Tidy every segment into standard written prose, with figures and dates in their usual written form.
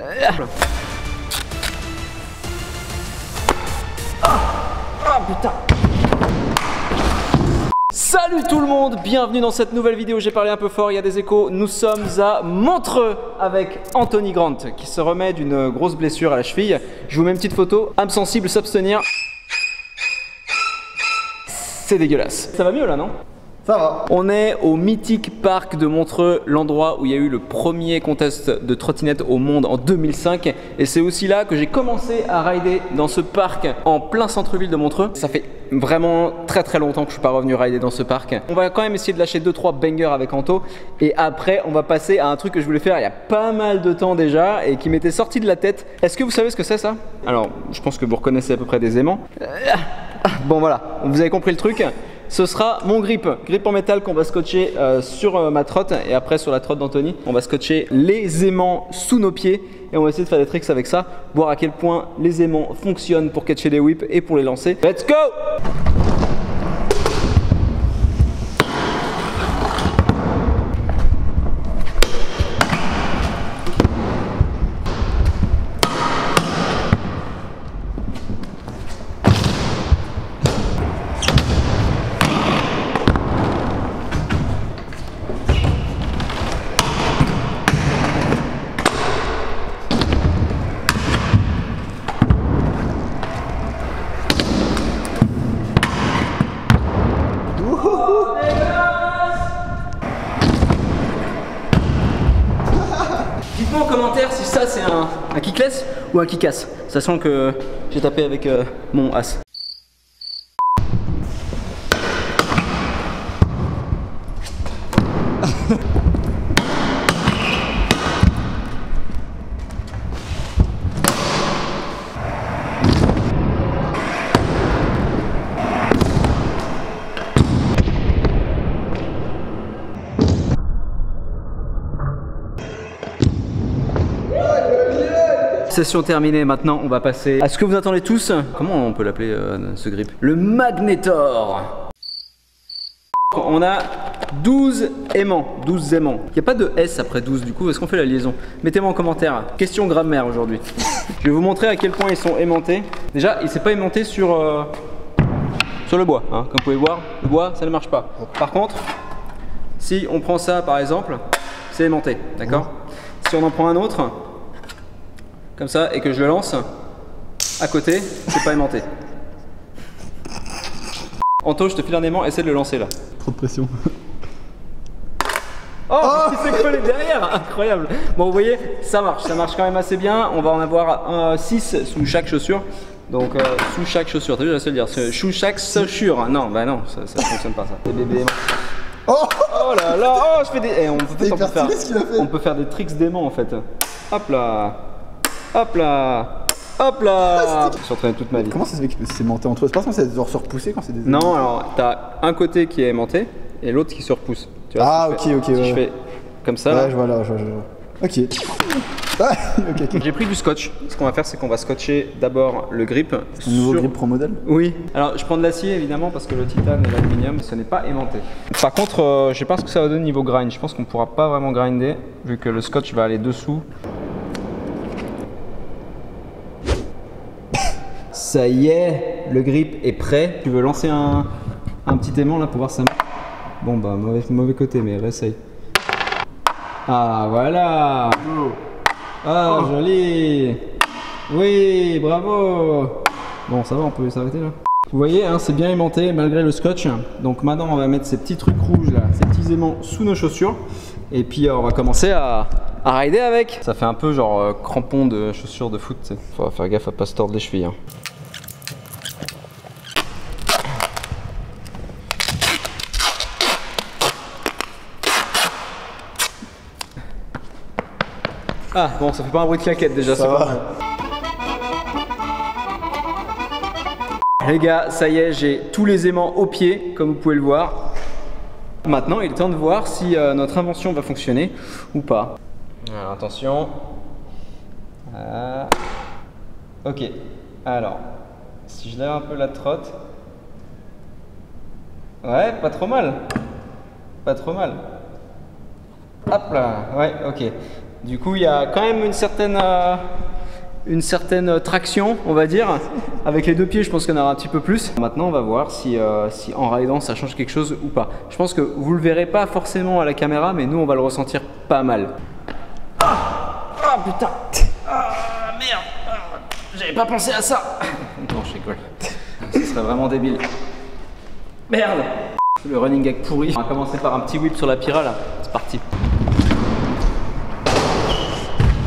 Ah putain. Salut tout le monde, bienvenue dans cette nouvelle vidéo. J'ai parlé un peu fort, il y a des échos. Nous sommes à Montreux avec Anthony Grant qui se remet d'une grosse blessure à la cheville. Je vous mets une petite photo. Âme sensible, s'abstenir. C'est dégueulasse. Ça va mieux là, non? Ça va. On est au mythique parc de Montreux, l'endroit où il y a eu le premier contest de trottinette au monde en 2005. Et c'est aussi là que j'ai commencé à rider dans ce parc en plein centre-ville de Montreux. Ça fait vraiment très longtemps que je suis pas revenu rider dans ce parc. On va quand même essayer de lâcher 2-3 bangers avec Anto. Et après, on va passer à un truc que je voulais faire il y a pas mal de temps déjà et qui m'était sorti de la tête. Est-ce que vous savez ce que c'est ça? Alors, je pense que vous reconnaissez à peu près des aimants. Bon voilà, vous avez compris le truc. Ce sera mon grip en métal qu'on va scotcher sur ma trotte et après sur la trotte d'Anthony. On va scotcher les aimants sous nos pieds et on va essayer de faire des tricks avec ça, voir à quel point les aimants fonctionnent pour catcher des whips et pour les lancer. Let's go! Dites-moi en commentaire si ça c'est un kickless ou un kickass, sachant que j'ai tapé avec mon as. Session terminée, maintenant on va passer à ce que vous attendez tous. Comment on peut l'appeler ce grip? Le Magnétor. On a 12 aimants, 12 aimants. Il n'y a pas de S après 12 du coup, est-ce qu'on fait la liaison? Mettez-moi en commentaire. Question grammaire aujourd'hui. Je vais vous montrer à quel point ils sont aimantés. Déjà, il ne s'est pas aimanté sur le bois. Hein. Comme vous pouvez voir, le bois ça ne marche pas. Par contre, si on prend ça par exemple, c'est aimanté, d'accord? Si on en prend un autre, comme ça, et que je le lance à côté, c'est pas aimanté. Anto, je te file un aimant, essaie de le lancer là. Trop de pression. Oh, il s'est collé derrière, incroyable. Bon, vous voyez, ça marche quand même assez bien. On va en avoir 6 sous chaque chaussure. Donc, sous chaque chaussure, t'as vu, je sais le dire. Sous chaque chaussure. Non, bah non, ça fonctionne pas ça. Les bébés aimants. Oh là là, oh, je fais des. Eh, on peut faire des tricks d'aimants en fait. Hop là. Hop là! Hop là! Je suis entraîné toute ma vie. Comment ça se fait que c'est aimanté entre eux? C'est pas censé se repousser quand c'est des aimants? Non, alors t'as un côté qui est aimanté et l'autre qui se repousse. Tu vois, ah, ok, ok. Si je fais comme ça. Ouais, là. je vois là, je vois. Ok. Ah, ok. J'ai pris du scotch. Ce qu'on va faire, c'est qu'on va scotcher d'abord le grip. C'est un nouveau grip pro modèle? Oui. Alors, je prends de l'acier évidemment parce que le titane et l'aluminium, ce n'est pas aimanté. Par contre, je sais pas ce que ça va donner niveau grind. Je pense qu'on pourra pas vraiment grinder vu que le scotch va aller dessous. Ça y est, le grip est prêt. Tu veux lancer un petit aimant là pour voir ça? Bon bah mauvais côté, mais réessaye. Ah voilà. Ah joli. Oui, bravo. Bon ça va, on peut s'arrêter là. Vous voyez, hein, c'est bien aimanté malgré le scotch. Donc maintenant on va mettre ces petits trucs rouges là, ces petits aimants sous nos chaussures. Et puis on va commencer à rider avec. Ça fait un peu genre crampon de chaussures de foot. Faut faire gaffe à pas se tordre les chevilles. Hein. Ah bon, ça fait pas un bruit de claquette déjà, c'est pas mal. Les gars, ça y est, j'ai tous les aimants au pied, comme vous pouvez le voir. Maintenant, il est temps de voir si notre invention va fonctionner ou pas. Alors, attention. Ok, alors, si je lève un peu la trotte. Ouais, pas trop mal. Pas trop mal. Hop là, ouais, ok. Du coup, il y a quand même une certaine traction, on va dire. Avec les deux pieds, je pense qu'il y en aura un petit peu plus. Maintenant, on va voir si en ridant, ça change quelque chose ou pas. Je pense que vous le verrez pas forcément à la caméra, mais nous, on va le ressentir pas mal. Ah putain. Ah merde. J'avais pas pensé à ça. Non, je rigole. Ce serait vraiment débile. Merde. Le running gag pourri. On va commencer par un petit whip sur la pyra là. C'est parti.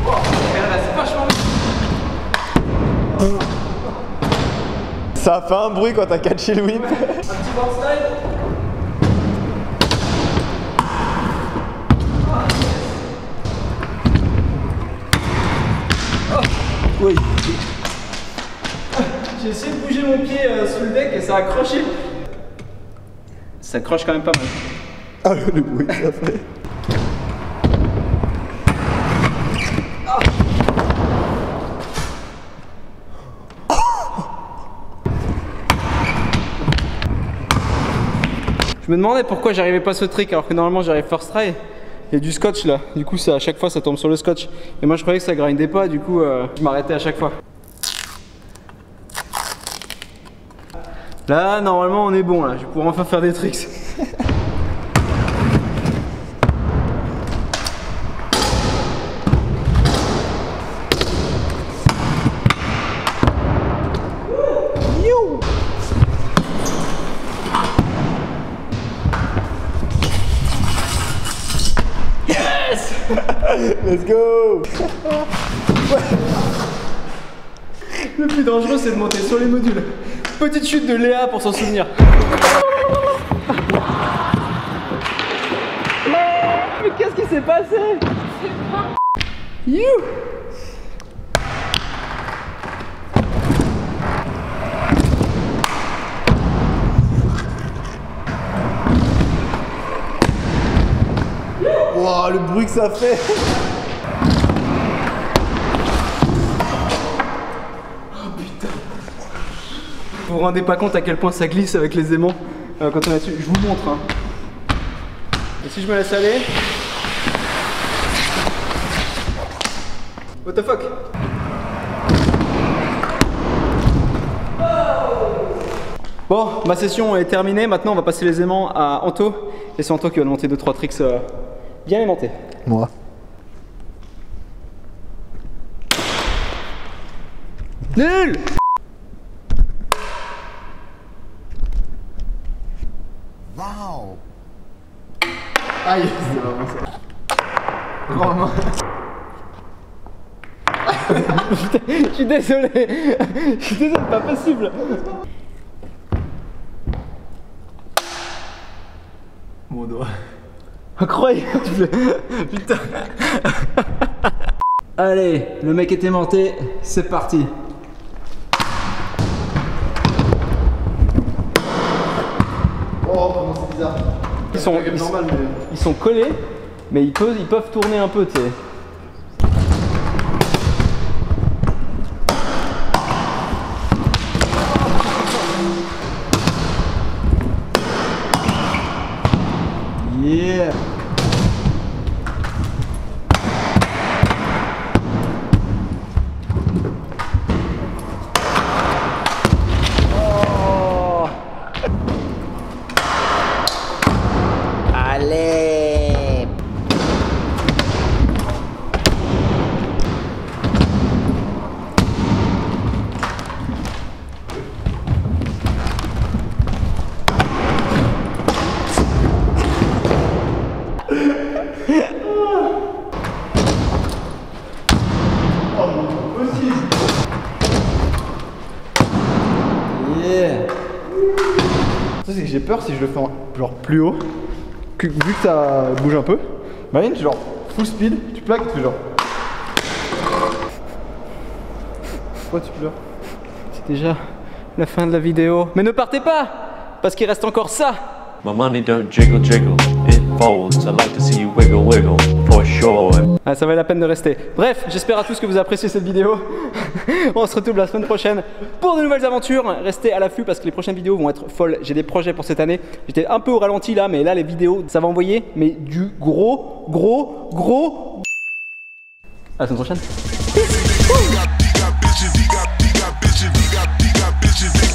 Oh, c'est vachement vite. Ça a fait un bruit quand t'as catché le whip. Un petit board slide. Oui. J'ai essayé de bouger mon pied sous le deck et ça a accroché. Ça accroche quand même pas mal. Ah, le bruit que ça fait. Ah. Je me demandais pourquoi j'arrivais pas à ce trick alors que normalement j'arrive first try. Il y a du scotch là, du coup ça, à chaque fois ça tombe sur le scotch. Et moi je croyais que ça grindait pas, du coup je m'arrêtais à chaque fois. Là normalement on est bon là, je vais pouvoir enfin faire des tricks. Let's go. Le plus dangereux c'est de monter sur les modules. Petite chute de Léa pour s'en souvenir. Mais qu'est-ce qui s'est passé? You. Wow, le bruit que ça fait. Vous vous rendez pas compte à quel point ça glisse avec les aimants quand on est dessus. Je vous montre. Hein. Et si je me laisse aller. What the fuck? Bon, ma session est terminée. Maintenant, on va passer les aimants à Anto. Et c'est Anto qui va nous monter 2-3 tricks bien aimantés. Moi. Nul! Waouh. Aïe, c'est vraiment ça. Vraiment. Je suis désolé. Je suis désolé, c'est pas possible. Mon doigt. Incroyable. Putain. Allez, le mec est aimanté, c'est parti. Oh, comment c'est bizarre. Ils sont collés, mais ils peuvent tourner un peu, tu sais. Yeah. Oh. Allez. Ça, c'est que j'ai peur si je le fais genre plus haut, vu que ça bouge un peu. Imagine, genre full speed, tu plaques, tu fais genre. Pourquoi tu pleures? C'est déjà la fin de la vidéo. Mais ne partez pas, parce qu'il reste encore ça. My money don't jiggle jiggle, it folds. I like to see you wiggle wiggle, for sure. Ah, ça valait la peine de rester. Bref, j'espère à tous que vous appréciez cette vidéo. On se retrouve la semaine prochaine pour de nouvelles aventures. Restez à l'affût parce que les prochaines vidéos vont être folles. J'ai des projets pour cette année. J'étais un peu au ralenti là, mais là les vidéos, ça va envoyer mais du gros À la semaine prochaine. He got bitches, he got bitches, he got bitches.